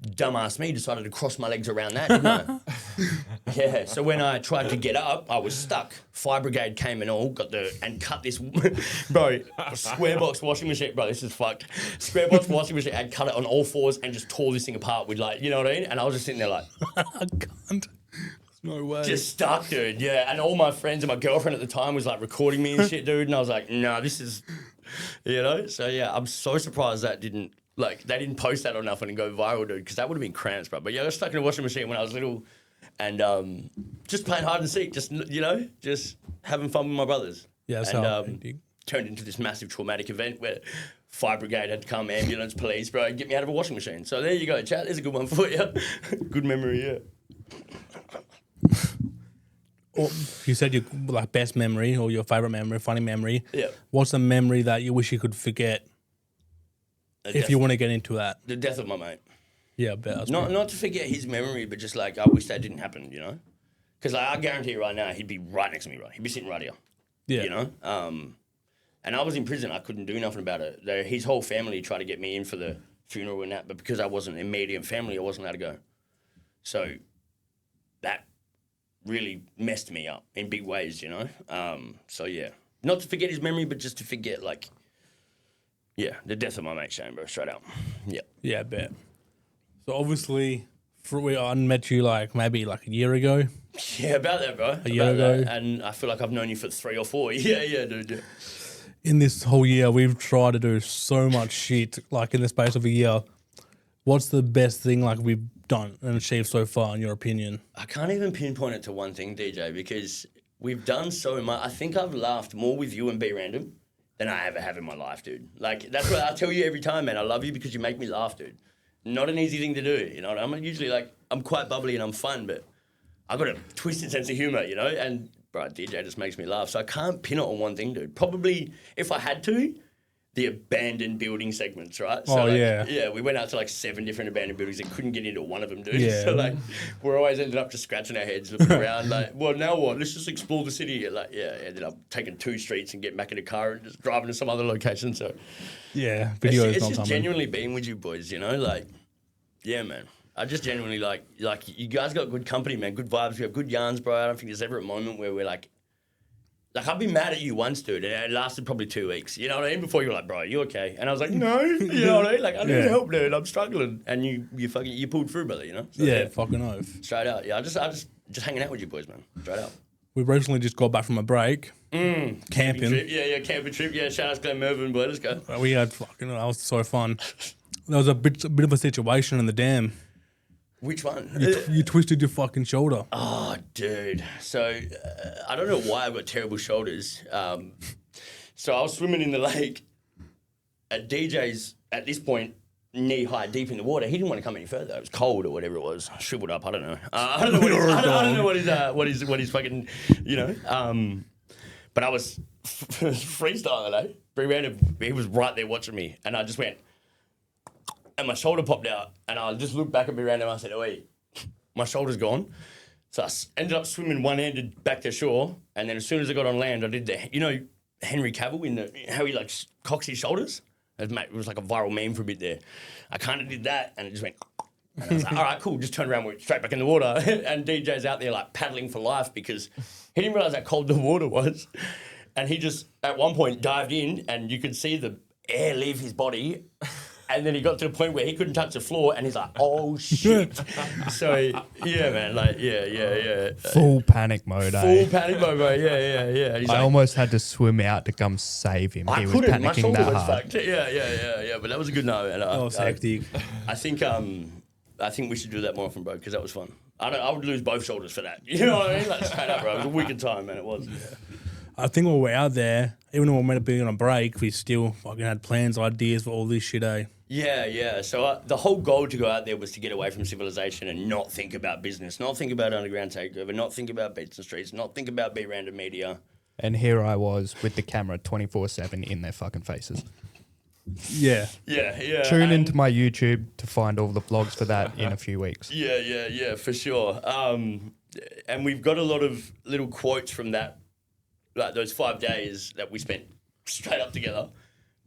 dumbass me decided to cross my legs around that, didn't I? Yeah. So when I tried to get up, I was stuck. Fire brigade came and all and cut this, bro. Square box washing machine, bro. This is fucked. Square box washing machine. And cut it on all fours and just tore this thing apart with like, you know what I mean? And I was just sitting there like, I can't. No way. just stuck, dude. Yeah. And all my friends and my girlfriend at the time was like recording me and shit, dude. And I was like, no, this is, you know. So yeah, I'm so surprised that didn't. Like, they didn't post that or nothing and go viral, dude, because that would have been cramps, bro. But yeah, I was stuck in a washing machine when I was little and just playing hide and seek, just, you know, just having fun with my brothers. Yeah, that's and how turned into this massive traumatic event where fire brigade had to come, ambulance, police, bro, get me out of a washing machine. So there you go, chat. There's a good one for you. Good memory, yeah. You said your like best memory or your favorite memory, funny memory. Yeah. What's a memory that you wish you could forget if you want to get into that? The death of my mate. Yeah, I bet. That's Not to forget his memory, but just like, I wish that didn't happen, you know? Because like, I guarantee you right now, he'd be right next to me, right? He'd be sitting right here. Yeah. You know? And I was in prison. I couldn't do nothing about it. His whole family tried to get me in for the funeral and that, but because I wasn't immediate family, I wasn't allowed to go. So that really messed me up in big ways, you know? So yeah. Not to forget his memory, but just to forget, like, yeah, the death of my mate Shane, bro, straight out. Yeah. Yeah, I bet. So obviously, I met you like maybe like a year ago. Yeah, about that, bro. A year ago. And I feel like I've known you for 3 or 4. Yeah, dude. Yeah. In this whole year, we've tried to do so much shit, like in the space of a year. What's the best thing like we've done and achieved so far, in your opinion? I can't even pinpoint it to one thing, DJ, because we've done so much. I think I've laughed more with you and Be Random than I ever have in my life, dude. Like, that's what I tell you every time, man. I love you because you make me laugh, dude. Not an easy thing to do, you know. I'm usually like, I'm quite bubbly and I'm fun, but I've got a twisted sense of humor, you know. And bro, DJ just makes me laugh. So I can't pin it on one thing, dude. Probably, if I had to, the abandoned building segments, right? So yeah, we went out to like 7 different abandoned buildings and couldn't get into one of them, dude. Yeah. So like, we're always ended up just scratching our heads, looking around, like, well, now what? Let's just explore the city. Like, yeah, ended up taking 2 streets and getting back in a car and just driving to some other location. So yeah, video it's is not just something. genuinely being with you boys, you know, like, yeah, man. I just genuinely like you guys got good company, man. Good vibes. We have good yarns, bro. I don't think there's ever a moment where we're like I've been mad at you once, dude, and it lasted probably 2 weeks. You know what I mean? Before you were like, bro, you okay? And I was like, no. You know what I mean? Like, I need help, dude. I'm struggling. And you pulled through, brother, you know? So, yeah, fucking oath. Straight out. Yeah, I just hanging out with you boys, man. Straight out. We recently just got back from a break. Camping. Trip. Yeah, camping trip. Yeah, shout out to Glen Mervyn, boy. Let's go. We had that was so fun. There was a bit of a situation in the dam. Which one? You twisted your fucking shoulder. Oh, dude. So, I don't know why I've got terrible shoulders. So I was swimming in the lake at DJ's, at this point, knee-high, deep in the water. He didn't want to come any further. It was cold or whatever it was. Shriveled up, I don't know. I don't know what he's fucking, you know. But I was freestyling, eh? Pretty random. He was right there watching me. And I just went, and my shoulder popped out, and I just looked back at me random. I said, "Oh, wait, my shoulder's gone." So I ended up swimming one-handed back to shore, and then as soon as I got on land, I did Henry Cavill how he like cocks his shoulders. It was like a viral meme for a bit there. I kind of did that, and it just went. And I was like, all right, cool. Just turned around, went straight back in the water, and DJ's out there like paddling for life because he didn't realize how cold the water was, and he just at one point dived in, and you could see the air leave his body. And then he got to the point where he couldn't touch the floor, and he's like, "Oh shit!" So yeah, man, like yeah. Full panic mode. Full panic mode, bro. Yeah. He's I like, almost had to swim out to come save him. I He was couldn't. My panicking shoulder that was hard. fucked. Yeah. But that was a good night, man. Oh, it's hectic. I think we should do that more often, bro, because that was fun. I would lose both shoulders for that. You know what I mean? Like straight up, bro. It was a wicked time, man. It was. Yeah. I think when we were out there, even though we were meant to be on a break, we still fucking had plans, ideas for all this shit, eh? Yeah. So the whole goal to go out there was to get away from civilization and not think about business, not think about underground takeover, not think about beats and streets, not think about Be Random Media. And here I was with the camera 24/7 in their fucking faces. Yeah. Yeah. Tune into my YouTube to find all the vlogs for that in a few weeks. Yeah, for sure. And we've got a lot of little quotes from that, like those 5 days that we spent straight up together.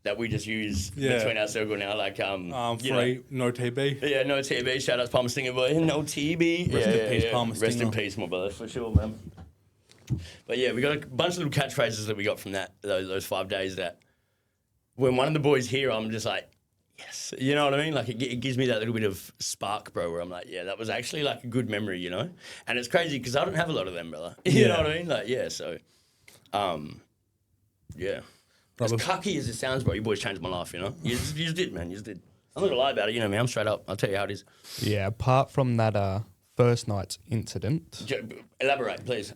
that we just use Yeah. between our circle now. Like, you know, Free, no TB. yeah, no TB. Shout out to Palmer Stinger boy. No TB. Rest in peace, Palmer Rest in Stinger. peace, my brother, for sure, man. But yeah, we got a bunch of little catchphrases that we got from those 5 days. That when one of the boys hear, I'm just like, yes, you know what I mean. Like it gives me that little bit of spark, bro. Where I'm like, yeah, that was actually like a good memory, you know. And it's crazy because I don't have a lot of them, brother. You know what I mean? Like, yeah. So, yeah. As cocky as it sounds, bro, you boys changed my life, you know? You just did, man. You just did. I'm not going to lie about it, you know me. I'm straight up. I'll tell you how it is. Yeah, apart from that first night's incident. Elaborate, please.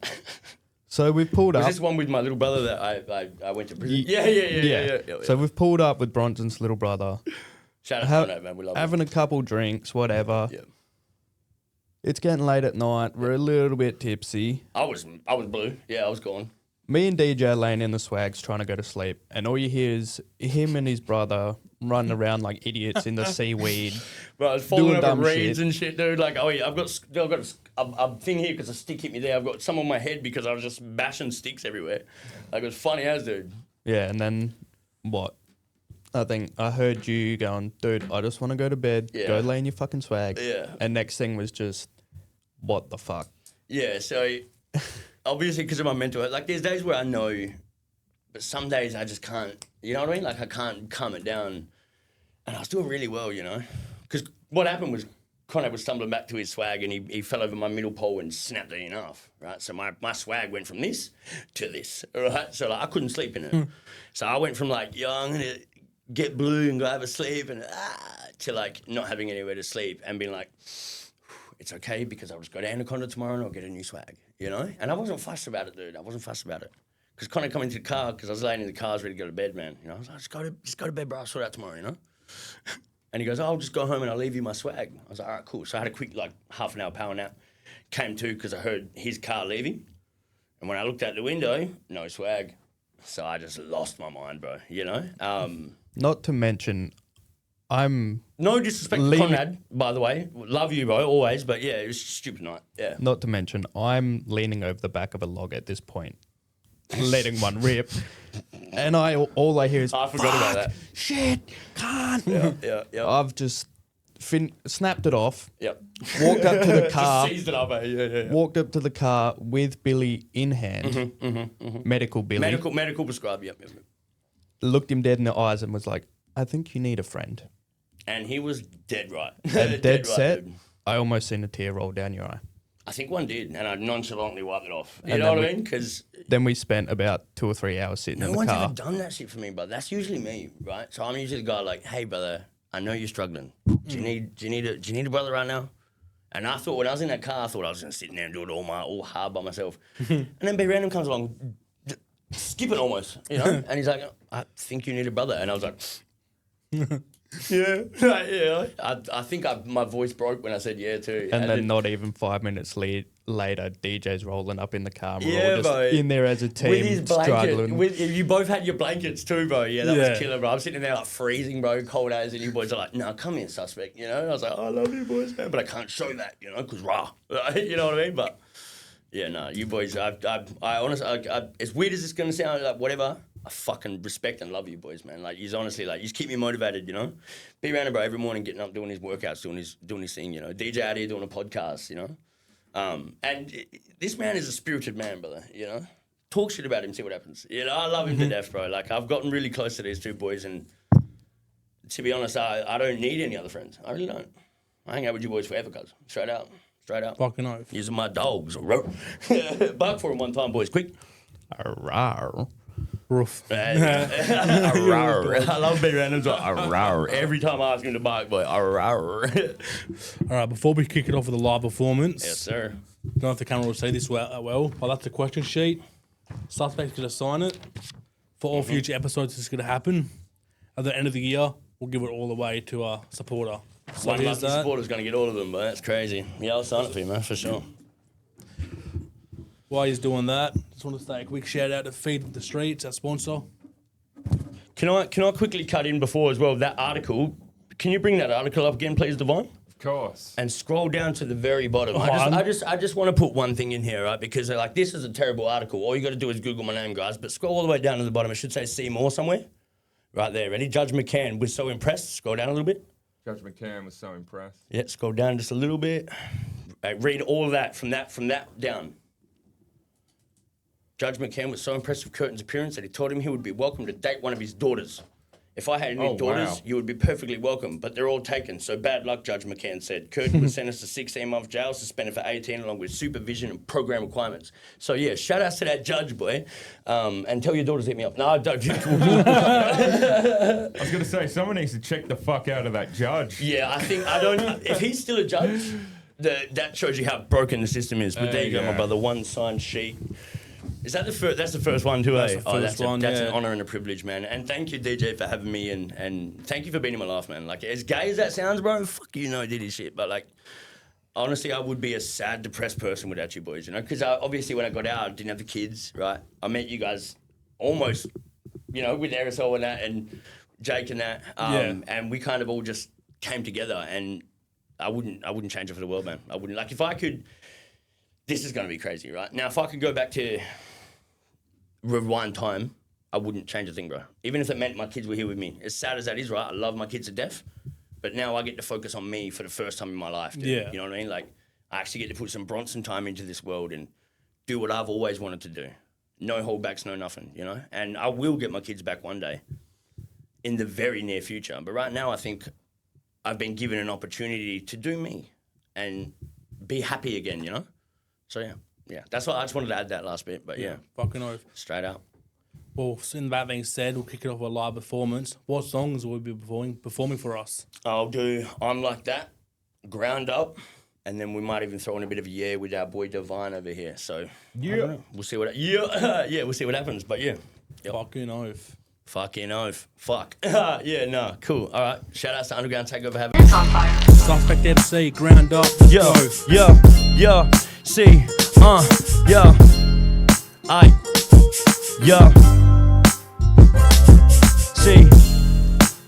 So we've pulled Was up. this one with my little brother that I went to prison? Yeah. So we've pulled up with Bronson's little brother. Shout out to Conrad, man. We love having a couple drinks, whatever. Yeah. It's getting late at night. We're a little bit tipsy. I was blue. Yeah, I was gone. Me and DJ laying in the swags trying to go to sleep, and all you hear is him and his brother running around like idiots in the seaweed. Bro, I was falling doing over dumb reeds shit. and shit, dude. Like, oh yeah, I've got a thing here because a stick hit me there. I've got some on my head because I was just bashing sticks everywhere. Like, it was funny as, dude. Yeah, and then what? I think I heard you going, dude, I just want to go to bed. Yeah. Go lay in your fucking swag. Yeah. And next thing was just, what the fuck? Yeah, so obviously because of my mental health, like there's days where I know, but some days I just can't, you know what I mean? Like I can't calm it down. And I was doing really well, you know? Because what happened was Conrad was stumbling back to his swag and he fell over my middle pole and snapped it in half, right? So my swag went from this to this, right? So like I couldn't sleep in it. So I went from like, yo, I'm going to get blue and go have a sleep and to like not having anywhere to sleep and being like, it's okay because I'll just go to Anaconda tomorrow and I'll get a new swag, you know? And I wasn't fussed about it, dude. I wasn't fussed about it. Because Connor come into the car, because I was laying in the car, I was ready to go to bed, man. You know, I was like, just go to bed, bro. I'll sort it out tomorrow, you know? And he goes, I'll just go home and I'll leave you my swag. I was like, all right, cool. So I had a quick, like, half an hour power nap. Came to because I heard his car leaving. And when I looked out the window, no swag. So I just lost my mind, bro, you know? Not to mention, I'm... No disrespect to Conrad, by the way. Love you, bro, always. But, yeah, it was a stupid night. Yeah. Not to mention, I'm leaning over the back of a log at this point, letting one rip. And all I hear is, I forgot about that. Shit, can't. Yeah. I've just snapped it off, Yep. walked up to the car, Just seized it up, eh? Yeah. walked up to the car with Billy in hand, medical Billy, Medical prescribed, yep. looked him dead in the eyes and was like, I think you need a friend. And he was dead right. And dead set, dude. I almost seen a tear roll down your eye. I think one did, and I nonchalantly wiped it off. You And know then what I mean? Because Then we spent about 2 or 3 hours sitting no in the one's car. ever done that shit for me, brother. That's usually me, right? So I'm usually the guy like, hey, brother, I know you're struggling. Do you need a brother right now? And I thought when I was in that car, I thought I was going to sit there and do it all hard by myself. And then B Random comes along, skipping almost, you know? And he's like, I think you need a brother. And I was like, yeah. I think my voice broke when I said yeah too. And then not even 5 minutes later, DJ's rolling up in the car. And we're Yeah, all just bro. in there as a team, With his blanket, struggling. you both had your blankets too, bro. Yeah, that Yeah. was killer, bro. I'm sitting there like freezing, bro, cold as, and you boys are like, "No, come here, suspect." You know, and I was like, oh, "I love you, boys, man," but I can't show that, you know, because rah, you know what I mean? But yeah, no, you boys, I honestly, as weird as it's gonna sound, like whatever, I fucking respect and love you, boys, man. Like, you honestly, like, you just keep me motivated, you know. Be around, bro, every morning, getting up, doing his workouts, doing his thing, you know. DJ out here doing a podcast, you know. This man is a spirited man, brother, you know. Talk shit about him, see what happens. You know, I love him to death, bro. Like, I've gotten really close to these two boys, and to be honest, I don't need any other friends. I really don't. I hang out with you boys forever, cuz. Straight out. Fucking oath. Using my dogs. Bark for him one time, boys, quick. Rawr. Roof. I love being around him. Like, every time I ask him to bark, boy. All right, before we kick it off with a live performance, Yes, sir. don't know if the camera will see this well, but that's the question sheet. Suspect's going to sign it. For all future episodes, this is going to happen. At the end of the year, we'll give it all away to our supporter. So One here's lucky that. supporter's going to get all of them, but that's crazy. Yeah, I'll sign it for you, man, for sure. While he's doing that, just want to say a quick shout out to Feed the Streets, our sponsor. Can I quickly cut in before as well, that article, can you bring that article up again, please, Devon? Of course. And scroll down to the very bottom. Oh, I just want to put one thing in here, right? Because like, this is a terrible article. All you got to do is Google my name, guys. But scroll all the way down to the bottom. It should say "see more" somewhere. Right there, ready? Judge McCann was so impressed. Scroll down a little bit. Judge McCann was so impressed. Yeah, scroll down just a little bit. Read all of that from that down. Judge McCann was so impressed with Curtin's appearance that he told him he would be welcome to date one of his daughters. If I had any daughters, wow. you would be perfectly welcome, but they're all taken. So bad luck, Judge McCann said. Curtin was sentenced to 16 months jail, suspended for 18, along with supervision and program requirements. So yeah, shout outs to that judge, boy. And tell your daughters to hit me up. No, don't. I was going to say, someone needs to check the fuck out of that judge. Yeah, I don't. If he's still a judge, that shows you how broken the system is. But there you go, my brother. One signed sheet. Is that the first? That's the first one too, That's eh? the first one, that's yeah. an honor and a privilege, man. And thank you, DJ, for having me, and thank you for being in my life, man. Like, as gay as that sounds, bro, fuck you, know, did his shit. But like, honestly, I would be a sad, depressed person without you boys, you know? Because obviously, when I got out, I didn't have the kids, right? I met you guys almost, you know, with Aerosol and that, and Jake and that, and we kind of all just came together. And I wouldn't change it for the world, man. I wouldn't. Like, if I could, this is going to be crazy, right? Now, if I could go back to rewind time, I wouldn't change a thing, bro. Even if it meant my kids were here with me. As sad as that is, right? I love my kids to death. But now I get to focus on me for the first time in my life, dude. Yeah. You know what I mean? Like, I actually get to put some Bronson time into this world and do what I've always wanted to do. No holdbacks, no nothing, you know? And I will get my kids back one day in the very near future. But right now, I think I've been given an opportunity to do me and be happy again, you know? So, yeah. Yeah, that's what I just wanted to add that last bit, but yeah. Fucking oath. Straight out. Well, in that being said, we'll kick it off with a live performance. What songs will we be performing for us? I'll do I'm Like That, Ground Up, and then we might even throw in a bit of a yeah with our boy Divine over here. So Yeah. we'll see what we'll see what happens. But yeah. Yep. Fucking oath. Fucking oath. Fuck. Yeah, no, cool. All right. Shout out to Underground Takeover having me. Suspect MC, Ground Up. Yo, Oath. yo, see, yo, yo,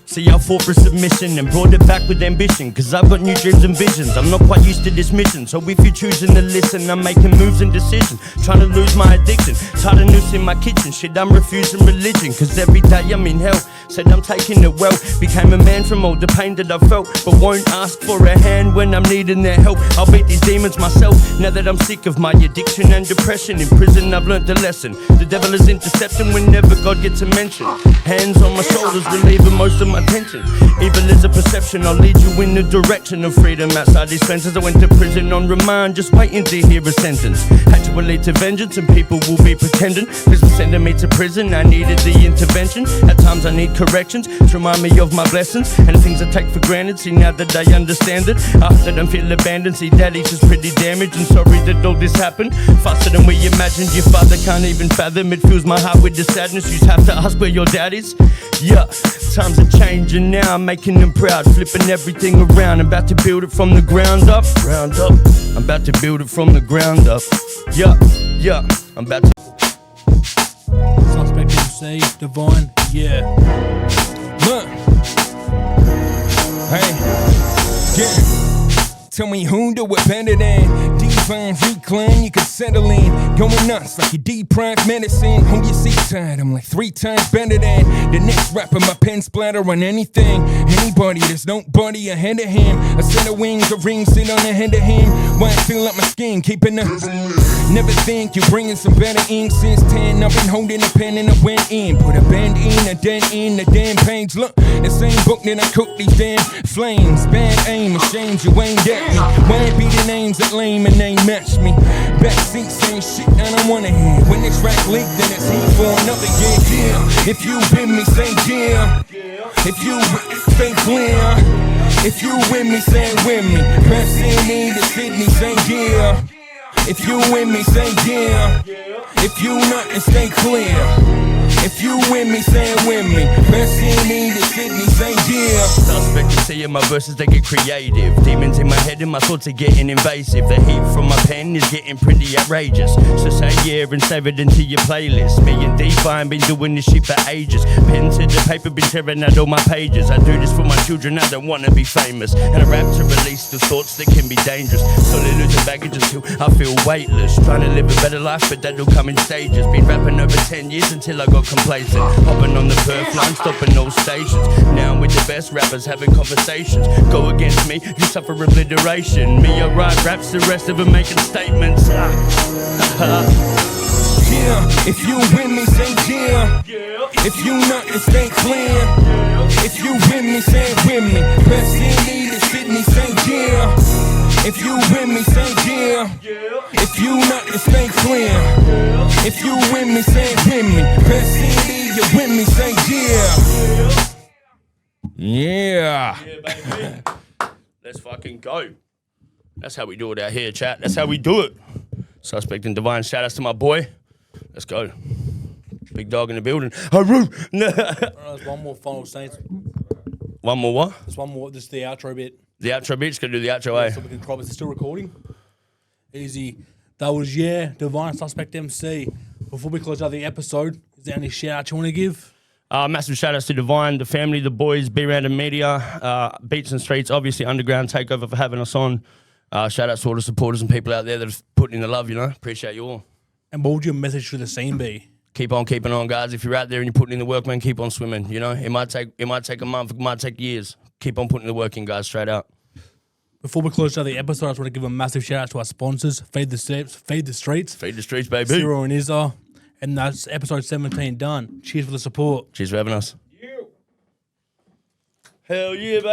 see, I fought for submission and brought it back with ambition. Cause I've got new dreams and visions. I'm not quite used to this mission. So if you're choosing to listen, I'm making moves and decisions. Trying to lose my addiction. Tired of noose in my kitchen. Shit, I'm refusing religion. Cause every day I'm in hell. Said I'm taking it well. Became a man from all the pain that I felt. But won't ask for a hand when I'm needing their help. I'll beat these demons myself. Now that I'm sick of my addiction and depression. In prison I've learnt the lesson. The devil is intercepting whenever God gets a mention. Hands on my shoulders relieving most of my tension. Evil is a perception, I'll lead you in the direction of freedom. Outside these fences, I went to prison on remand, just waiting to hear a sentence. Had to lead to vengeance and people will be pretending. Cause they're sending me to prison, I needed the intervention. At times I need corrections to remind me of my blessings and the things I take for granted. See now that I understand it, after them feel abandoned. See daddy's just pretty damaged and sorry that all this happened. Faster than we imagined, your father can't even fathom. It fills my heart with the sadness, you have to ask where your dad is. Yeah, times are changing now, I'm making them proud. Flipping everything around, I'm about to build it from the ground up. Ground up, I'm about to build it from the ground up. Yeah, I'm about to. Suspect MC, Divine, yeah. Look. Hey. Yeah. Tell me who do it better than Divine Recline, you can settle in. Going nuts like your deprived medicine. On your seat side, I'm like 3 times better than the next rapper. My pen splatter on anything, anybody, there's nobody ahead of him. A set of wings, a ring sit on the head of him. Why I feel like my skin, keeping the never think you're bringing some better ink. Since 10, I've been holding a pen and I went in. Put a bend in, a dent in the damn page. Look, the same book that I cooked these damn flames. Bad aim, ashamed you ain't at me. Why be the names that lame and they match me? Backseat saying shit I don't wanna hear. When this track leak, then it's heat for another year. Yeah. If you with me, say yeah. If you stay clear. If you with me, say with me. Passing me to Sydney, say yeah. If you with me, say yeah. If you not, then stay clear. If you with me, say with me. Passing me to Sydney, say yeah. Suspect to see in my verses, they get creative. Demons in my head and my thoughts are getting invasive. The heat from my pen is getting pretty outrageous. So say yeah and save it into your playlist. Me and Define been doing this shit for ages. Pen to the paper, been tearing out all my pages. I do this for my children, I don't wanna be famous. And I rap to release the thoughts that can be dangerous. Slowly losing baggage until I feel weightless. Trying to live a better life, but that'll come in stages. Been rapping over 10 years until I got got complacent. Hopping on the perf line, stopping all stations. Now I'm with the best rappers having conversations. Go against me, you suffer obliteration. Me, I write raps, the rest of them making statements. Yeah, if you with me, say yeah. If you not, then stay clear. If you with me, say with me. Best in need is Sydney, say yeah. If you with me, say yeah. If you not, then stay clear. If you with me, say with me. Best in need, you with me, say yeah. Yeah. Baby. Let's fucking go. That's how we do it out here, chat. That's how we do it. Suspect and Divine, shout outs to my boy. Let's go. Big dog in the building. There's one more final Saints. One more what? There's one more. This is the outro bit. The outro bit's gonna do the outro, eh? So we can crop. Is it still recording? Easy. That was Divine Suspect MC. Before we close out the episode, is there any shout out you want to give? Massive shout outs to Divine, the family, the boys, B Random Media, Beats and Streets, obviously Underground Takeover for having us on. Shout outs to all the supporters and people out there that have put in the love, you know. Appreciate you all. And what would your message to the scene be? Keep on keeping on, guys. If you're out there and you're putting in the work, man, keep on swimming. You know, it might take a month, it might take years. Keep on putting the work in, guys, straight out. Before we close out the episode, I just want to give a massive shout out to our sponsors, Feed the Streets, Feed the Streets, baby. Zero and Izza. And that's episode 17 done. Cheers for the support. Cheers for having us. Hell yeah, baby.